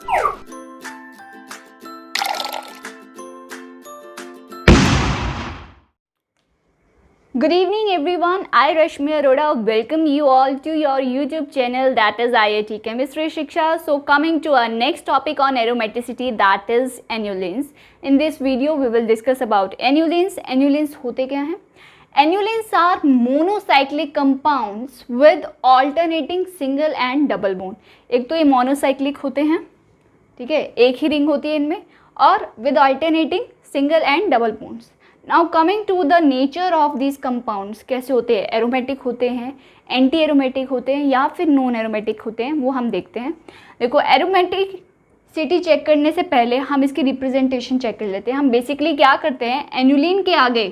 Good evening everyone, I Rashmi Arora welcome you all to your YouTube channel that is IIT Chemistry Shiksha. So coming to our next topic on aromaticity, that is annulenes. In this video we will discuss about annulenes. Annulenes होते क्या हैं? Annulenes are monocyclic compounds with alternating single and double bond. एक तो ये monocyclic होते हैं, ठीक है, एक ही रिंग होती है इनमें, और with alternating single and double bonds. Now coming to the nature of this compounds, कैसे होते हैं, एरोमेटिक होते हैं, एंटी एरोमेटिक होते हैं या फिर नॉन एरोमेटिक होते हैं, वो हम देखते हैं. देखो, एरोमेटिसिटी चेक करने से पहले हम इसकी रिप्रेजेंटेशन चेक कर लेते हैं. हम बेसिकली क्या करते हैं, एनुलिन के आगे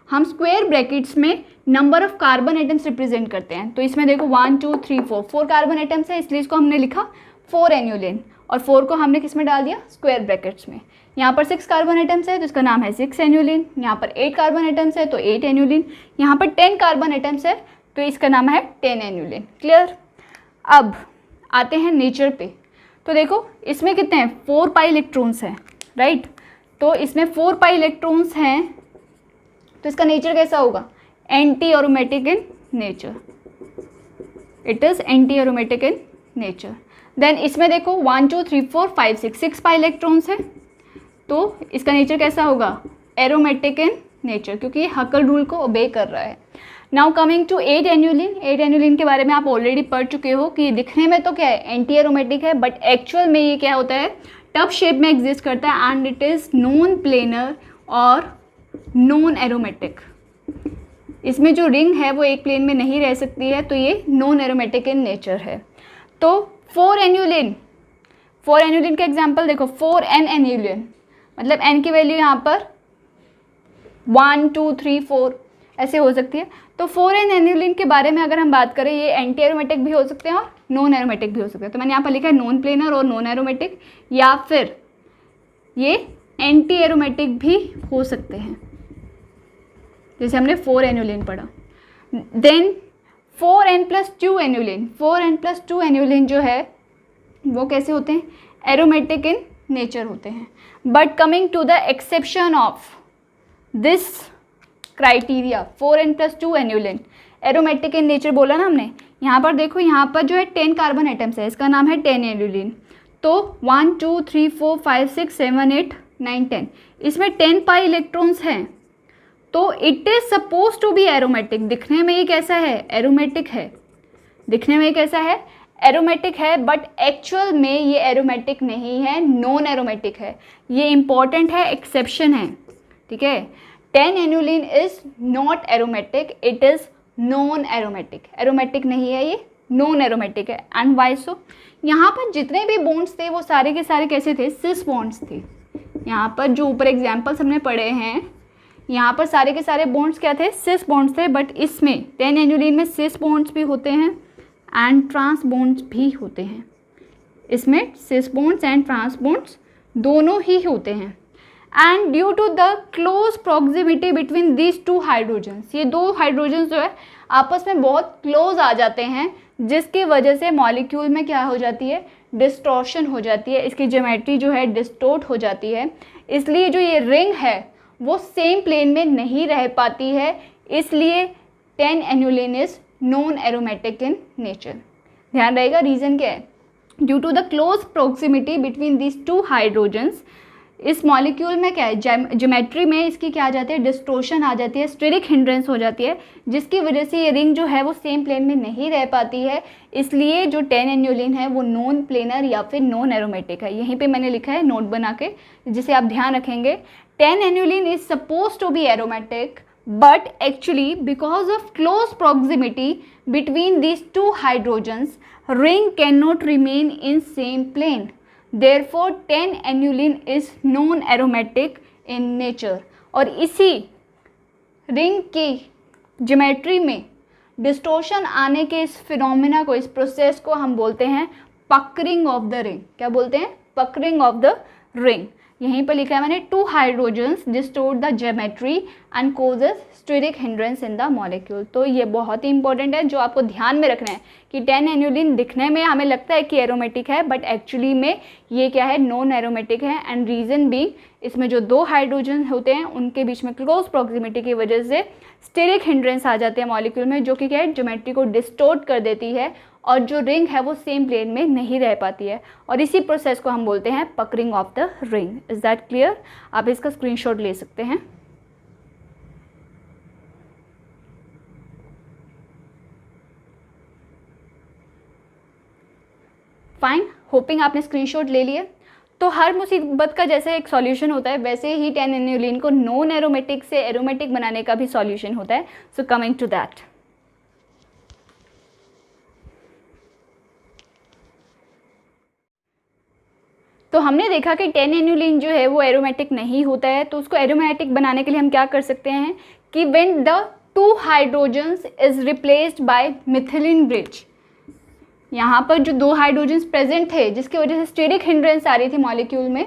हम स्क्वायर ब्रैकेट्स में number of carbon atoms represent करते हैं. तो इसमें देखो 1 2 3 4 कार्बन एटम्स है, इसलिए इसको हमने लिखा 4 एनुलिन, और 4 को हमने किस में डाल दिया, स्क्वायर ब्रैकेट्स में. यहाँ पर 6 कार्बन एटम्स है तो इसका नाम है 6 एनुलिन. यहाँ पर 8 कार्बन एटम्स है तो 8 एनुलिन. यहाँ पर 10 कार्बन एटम्स है तो इसका नाम है 10 एनुलिन. क्लियर. अब आते हैं नेचर पे. तो देखो इसमें कितने हैं, 4 पाई इलेक्ट्रॉन्स हैं, राइट. तो इसमें 4 पाई इलेक्ट्रॉन्स हैं, तो इसका नेचर कैसा होगा, anti aromatic in nature. It is anti aromatic in nature. Then इसमें देखो 1 2 3 4 5 6 पाई इलेक्ट्रॉन्स है, तो इसका नेचर कैसा होगा, एरोमेटिक इन नेचर, क्योंकि ये हकल रूल को ओबे कर रहा है. Now coming to 8 annulene. 8 annulene के बारे में आप ऑलरेडी पढ़ चुके हो कि दिखने में तो क्या है, एंटी एरोमेटिक है, बट एक्चुअल में ये क्या होता है, टफ शेप में एग्जिस्ट करता है and it is non planar और नॉन एरोमेटिक. इसमें जो रिंग है वो एक प्लेन में नहीं रह सकती है, तो ये नॉन एरोमेटिक इन नेचर है. तो 4 एनुलिन, 4 एनुलिन का एग्जाम्पल देखो, 4n एनुलिन, मतलब n की वैल्यू यहाँ पर 1 2 3 4 ऐसे हो सकती है. तो 4n एनुलिन के बारे में अगर हम बात करें, ये एंटी एरोमेटिक भी हो सकते हैं और नॉन एरोमेटिक भी हो सकते हैं. तो मैंने यहाँ पर लिखा है नॉन प्लेनर और नॉन एरोमेटिक, या फिर ये एंटी एरोमेटिक भी हो सकते हैं, जैसे हमने 4 एनुलिन पढ़ा. Then 4n+2 annulene, 4n+2 annulene जो है वो कैसे होते हैं, एरोमेटिक इन नेचर होते हैं. But coming to the exception of this criteria, 4n+2 annulene aromatic in nature बोला ना हमने. यहाँ पर देखो, यहाँ पर जो है 10 कार्बन एटम्स है, इसका नाम है 10 एनुलिन. तो 1 2 3 4 5 6 7 8 9 10, इसमें 10 पाई इलेक्ट्रॉन्स हैं, तो it is suppose to be aromatic. दिखने में ये कैसा है, एरोमेटिक है. दिखने में ये कैसा है, एरोमेटिक है, बट एक्चुअल में ये एरोमेटिक नहीं है, नॉन एरोमेटिक है. ये इंपॉर्टेंट है, एक्सेप्शन है, ठीक है. 10 annulene is not aromatic, it is non aromatic. Aromatic नहीं है, ये नॉन एरोमेटिक है. एंड वाई सो, यहाँ पर जितने भी बॉन्ड्स थे वो सारे के सारे कैसे थे, सिस बॉन्ड्स थे. यहाँ पर जो ऊपर एग्जाम्पल्स हमने पढ़े हैं, यहाँ पर सारे के सारे बॉन्ड्स क्या थे, सिस बॉन्ड्स थे. बट इसमें 10 एनुलिन में सिस बॉन्ड्स भी होते हैं एंड ट्रांस बॉन्ड्स भी होते हैं. इसमें cis bonds and trans bonds दोनों ही होते हैं. And due to the close proximity between these 2 hydrogens, ये 2 हाइड्रोजन्स जो है आपस में बहुत क्लोज आ जाते हैं, जिसकी वजह से मॉलिक्यूल में क्या हो जाती है, डिस्टॉर्शन हो जाती है. इसकी ज्योमेट्री जो है डिस्टोर्ट हो जाती है, इसलिए जो ये रिंग है वो सेम प्लेन में नहीं रह पाती है. इसलिए 10 annulene is non aromatic in nature. ध्यान रहेगा, रीज़न क्या है, due to the close proximity between this 2 hydrogens. इस मॉलिक्यूल में क्या है, ज्योमेट्री में इसकी क्या आ जाती है, डिस्टोर्शन आ जाती है, स्टेरिक हिंड्रेंस हो जाती है, जिसकी वजह से ये रिंग जो है वो सेम प्लेन में नहीं रह पाती है. इसलिए जो 10 एनुलिन है वो नॉन प्लेनर या फिर नॉन एरोमेटिक है. यहीं पे मैंने लिखा है नोट बना के, जिसे आप ध्यान रखेंगे. 10 annulene is suppose to be aromatic, but actually because of close proximity between these 2 hydrogens, ring cannot remain in same plane. Therefore 10 annulene is non aromatic in nature. और इसी रिंग की ज्योमेट्री में डिस्टोर्शन आने के इस phenomena को, इस process को हम बोलते हैं पकरिंग ऑफ द रिंग. क्या बोलते हैं, पकरिंग ऑफ द रिंग. यहीं पर लिखा है मैंने 2 hydrogens distort the geometry and causes steric hindrance in the molecule. तो ये बहुत ही इंपॉर्टेंट है, जो आपको ध्यान में रखना है कि 10 एनुलिन दिखने में हमें लगता है कि एरोमेटिक है, बट एक्चुअली में ये क्या है, नॉन एरोमेटिक है। एंड रीज़न भी इसमें जो 2 हाइड्रोजन होते हैं उनके बीच में क्लोज प्रॉक्सिमिटी की वजह से स्टेरिक हिंड्रेंस आ जाते हैं मॉलिक्यूल में, जो कि क्या है, ज्योमेट्री को डिस्टोर्ट कर देती है और जो रिंग है वो सेम प्लेन में नहीं रह पाती है, और इसी प्रोसेस को हम बोलते हैं puckering of the ring. Is that clear? आप इसका स्क्रीनशॉट ले सकते हैं। फाइन, होपिंग आपने स्क्रीनशॉट ले लिए। तो हर मुसीबत का जैसे एक सॉल्यूशन होता है, वैसे ही 10 एनुलिन को नॉन एरोमेटिक से एरोमेटिक बनाने का भी सॉल्यूशन होता है। सो कमिंग टू दैट, तो हमने देखा कि 10 एनुलिन जो है वो एरोमेटिक नहीं होता है, तो उसको एरोमेटिक बनाने के लिए हम क्या कर सकते हैं कि when the 2 hydrogens is replaced by methylene bridge, यहाँ पर जो 2 हाइड्रोजन्स प्रेजेंट थे जिसकी वजह से स्टेरिक हिंड्रेंस आ रही थी मॉलिक्यूल में,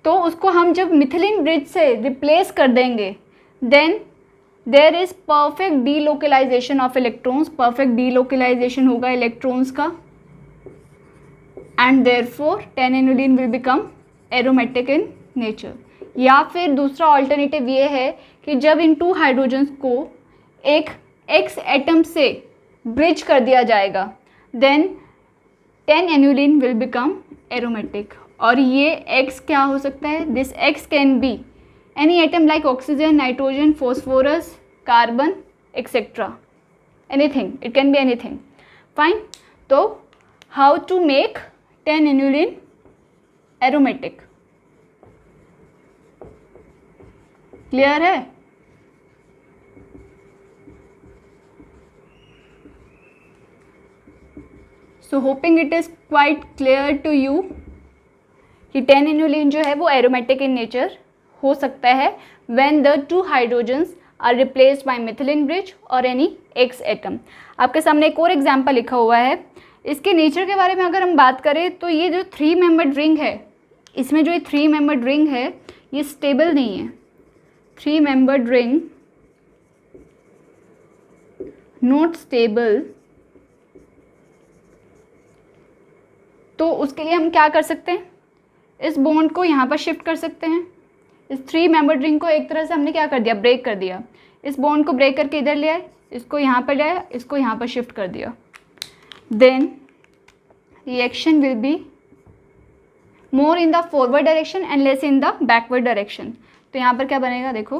तो उसको हम जब मिथिलीन ब्रिज से रिप्लेस कर देंगे, then there is perfect delocalization of electrons, perfect delocalization होगा इलेक्ट्रॉन्स का, and therefore 10 annulene will become aromatic in nature. या फिर दूसरा ऑल्टरनेटिव ये है कि जब इन 2 हाइड्रोजन्स को एक X एटम से ब्रिज कर दिया जाएगा, then 10 annulene will become aromatic. और ये X क्या हो सकता है? This X can be any atom like oxygen, nitrogen, phosphorus, carbon etcetera, anything, it can be anything. Fine, तो how to make 10 annulene aromatic? Clear है? So hoping it is quite clear to you कि 10 annulene जो है वो aromatic in nature हो सकता है when the 2 hydrogens are replaced by methylene bridge और एनी X एटम। आपके सामने एक और एग्जाम्पल लिखा हुआ है। इसके नेचर के बारे में अगर हम बात करें तो ये जो 3 मेंबर्ड रिंग है, इसमें जो ये 3 मेंबर्ड रिंग है ये स्टेबल नहीं है। 3 मेंबर्ड रिंग नॉट स्टेबल। तो उसके लिए हम क्या कर सकते हैं, इस बॉन्ड को यहाँ पर शिफ्ट कर सकते हैं। इस 3 मेंबर्ड रिंग को एक तरह से हमने क्या कर दिया, ब्रेक कर दिया। इस बॉन्ड को ब्रेक करके इधर ले आए, इसको यहाँ पर ले आए, इसको यहाँ पर शिफ्ट कर दिया। then reaction will be more in the forward direction and less in the backward direction। तो यहाँ पर क्या बनेगा, देखो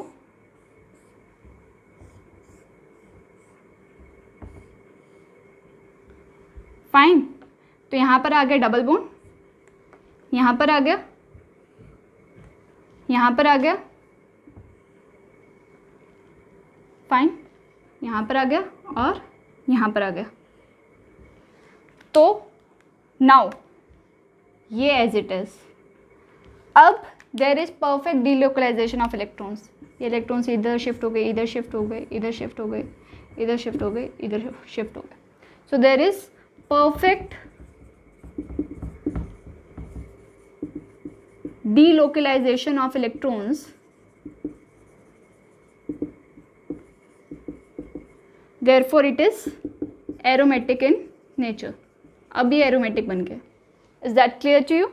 फाइन। तो यहाँ पर आ गया डबल बॉन्ड, यहाँ पर आ गया, यहाँ पर आ गया, फाइन, यहाँ पर आ गया और यहाँ पर आ गया। तो नाउ ये एज इट इज। अब there is perfect delocalization of electrons. ये इलेक्ट्रॉन्स इधर शिफ्ट हो गए, इधर शिफ्ट हो गए, इधर शिफ्ट हो गए, इधर शिफ्ट हो गए, इधर शिफ्ट हो गए। So there is perfect delocalization of electrons, therefore it is aromatic in nature। अब ये aromatic बन गया। Is that clear to you?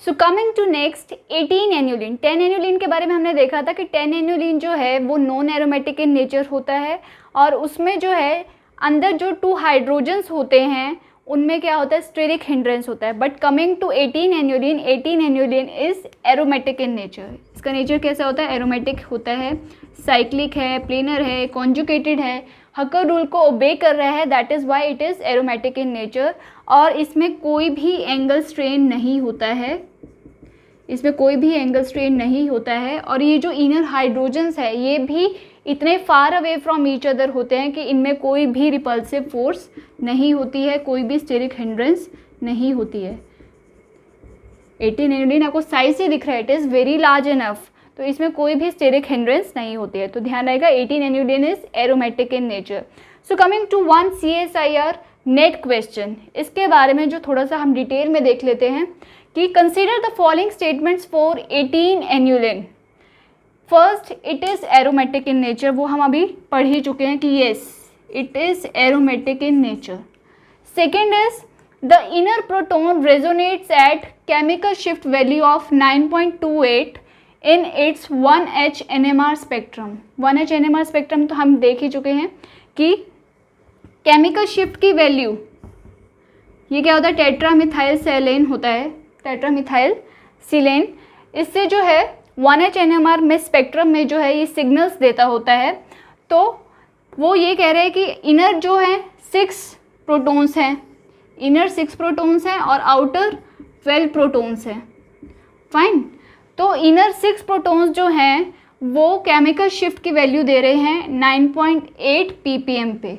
So coming to next 18 annulene. 10 annulene के बारे में हमने देखा था कि 10 एन्यूलिन जो है वो नॉन एरोमेटिक इन नेचर होता है, और उसमें जो है अंदर जो 2 हाइड्रोजन्स होते हैं उनमें क्या होता है, स्टेरिक हिंड्रेंस होता है। But coming to 18 annulene, 18 annulene is aromatic in nature. इसका नेचर कैसा होता है, एरोमेटिक होता है, साइक्लिक है, प्लेनर है, कॉन्जुगेटेड है, हकर रूल को ओबे कर रहा है, that is why it is aromatic in nature. और इसमें कोई भी एंगल स्ट्रेन नहीं होता है, इसमें कोई भी एंगल स्ट्रेन नहीं होता है। और ये जो इनर हाइड्रोजन्स है ये भी इतने far away from each other होते हैं कि इनमें कोई भी रिपल्सिव फोर्स नहीं होती है, कोई भी स्टेरिक हिंड्रेंस नहीं होती है। 18 एन्यूलिन आपको साइज से दिख रहा है, it is very large enough, तो इसमें कोई भी स्टेरिक हिंड्रेंस नहीं होती है। तो ध्यान रहेगा 18 annulene is aromatic in nature. So coming to 1 CSIR NET question, इसके बारे में जो थोड़ा सा हम डिटेल में देख लेते हैं कि consider the following statements for 18 annulene. First, it is aromatic in nature, वो हम अभी पढ़ ही चुके हैं कि yes it is aromatic in nature. Second is the inner proton resonates at chemical shift value of 9.28 in its 1H NMR spectrum. 1H NMR spectrum तो हम देख ही चुके हैं कि केमिकल शिफ्ट की वैल्यू, ये क्या होता है, टेट्रामिथाइल सेलेन होता है, टेट्रामिथाइल सिलेन। इससे जो है 1H NMR में स्पेक्ट्रम में जो है ये सिग्नल्स देता होता है। तो वो ये कह रहे हैं कि इनर जो है 6 प्रोटॉन्स हैं, इनर 6 प्रोटॉन्स हैं और आउटर 12 प्रोटॉन्स हैं। फाइन, तो इनर 6 प्रोटॉन्स जो हैं वो केमिकल शिफ्ट की वैल्यू दे रहे हैं 9.8 ppm पे,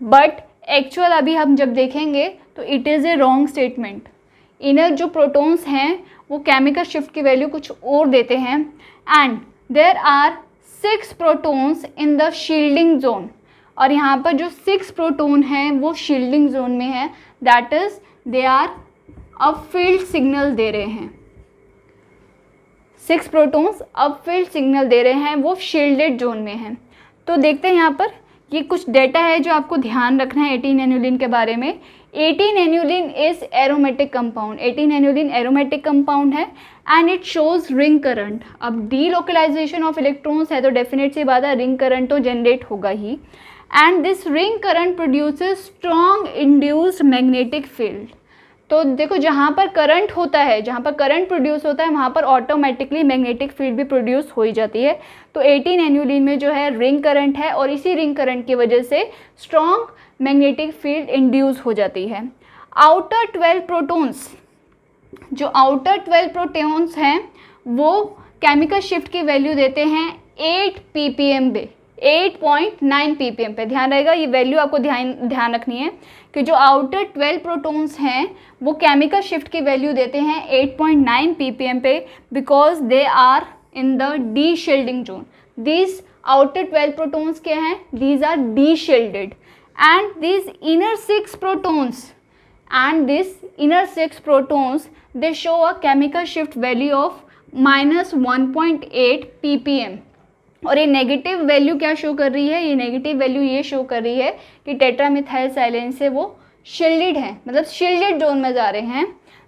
बट एक्चुअल अभी हम जब देखेंगे तो it is a wrong statement. Inner जो प्रोटॉन्स हैं वो केमिकल शिफ्ट की वैल्यू कुछ और देते हैं and there are 6 protons in the shielding zone, और यहाँ पर जो 6 प्रोटॉन हैं वो शील्डिंग जोन में है, that is they are upfield signal दे रहे हैं। 6 प्रोटॉन्स अपफील्ड सिग्नल दे रहे हैं, वो शील्डेड जोन में हैं। तो देखते हैं यहाँ पर ये कुछ डेटा है जो आपको ध्यान रखना है 18 एन्यूलिन के बारे में। 18 annulene is aromatic compound, 18 annulene aromatic compound है and it shows ring current. अब डीलोकलाइजेशन ऑफ इलेक्ट्रॉन्स है तो डेफिनेट सी बात है रिंग करंट तो जनरेट होगा ही, and this ring current produces strong induced magnetic field. तो देखो जहाँ पर करंट होता है, जहाँ पर करंट प्रोड्यूस होता है वहाँ पर ऑटोमेटिकली मैग्नेटिक फील्ड भी प्रोड्यूस हो ही जाती है। तो 18 एन्यूलिन में जो है रिंग करंट है और इसी रिंग करंट की वजह से स्ट्रॉन्ग मैग्नेटिक फील्ड इंड्यूस हो जाती है। आउटर 12 प्रोटॉन्स, जो आउटर 12 प्रोटॉन्स हैं वो केमिकल शिफ्ट की वैल्यू देते हैं 8 ppm पे, 8.9 ppm पे। ध्यान रहेगा, ये वैल्यू आपको ध्यान रखनी है कि जो आउटर 12 प्रोटॉन्स हैं वो केमिकल शिफ्ट की वैल्यू देते हैं 8.9 ppm पे, because they are in the deshielding zone. These outer 12 protons क्या हैं, these are deshielded and these inner 6 protons they show a chemical shift value of -1.8 ppm। और ये negative value क्या show कर रही है, ये नेगेटिव वैल्यू ये शो कर रही है कि टेट्रामिथाइल साइलेन से वो शील्डेड हैं, मतलब शील्डेड जोन में जा रहे हैं,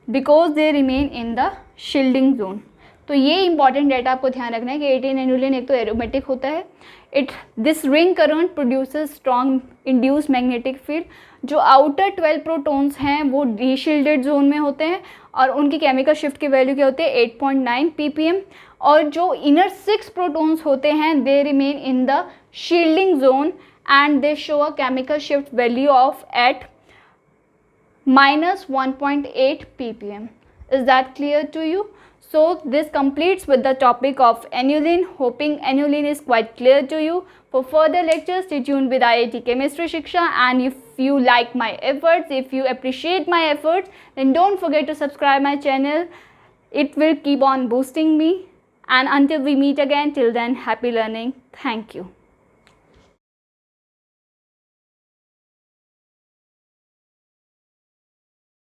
because they remain in the shielding zone. तो ये इंपॉर्टेंट डाटा आपको ध्यान रखना है कि 18 एन्यूलिन एक तो एरोमेटिक होता है, this ring current produces strong induced magnetic field. जो आउटर 12 प्रोटॉन्स हैं वो डीशील्डेड जोन में होते हैं और उनकी केमिकल शिफ्ट की वैल्यू क्या होती है 8.9 ppm, और जो इनर 6 प्रोटॉन्स होते हैं they remain in the shielding zone and they show a chemical shift value of at -1.8 ppm। Is that clear to you? So this completes with the topic of aniline. Hoping aniline is quite clear to you. For further lectures, stay tuned with IIT Chemistry Shiksha. And if you like my efforts, if you appreciate my efforts, then don't forget to subscribe my channel. It will keep on boosting me. And until we meet again, till then, happy learning. Thank you.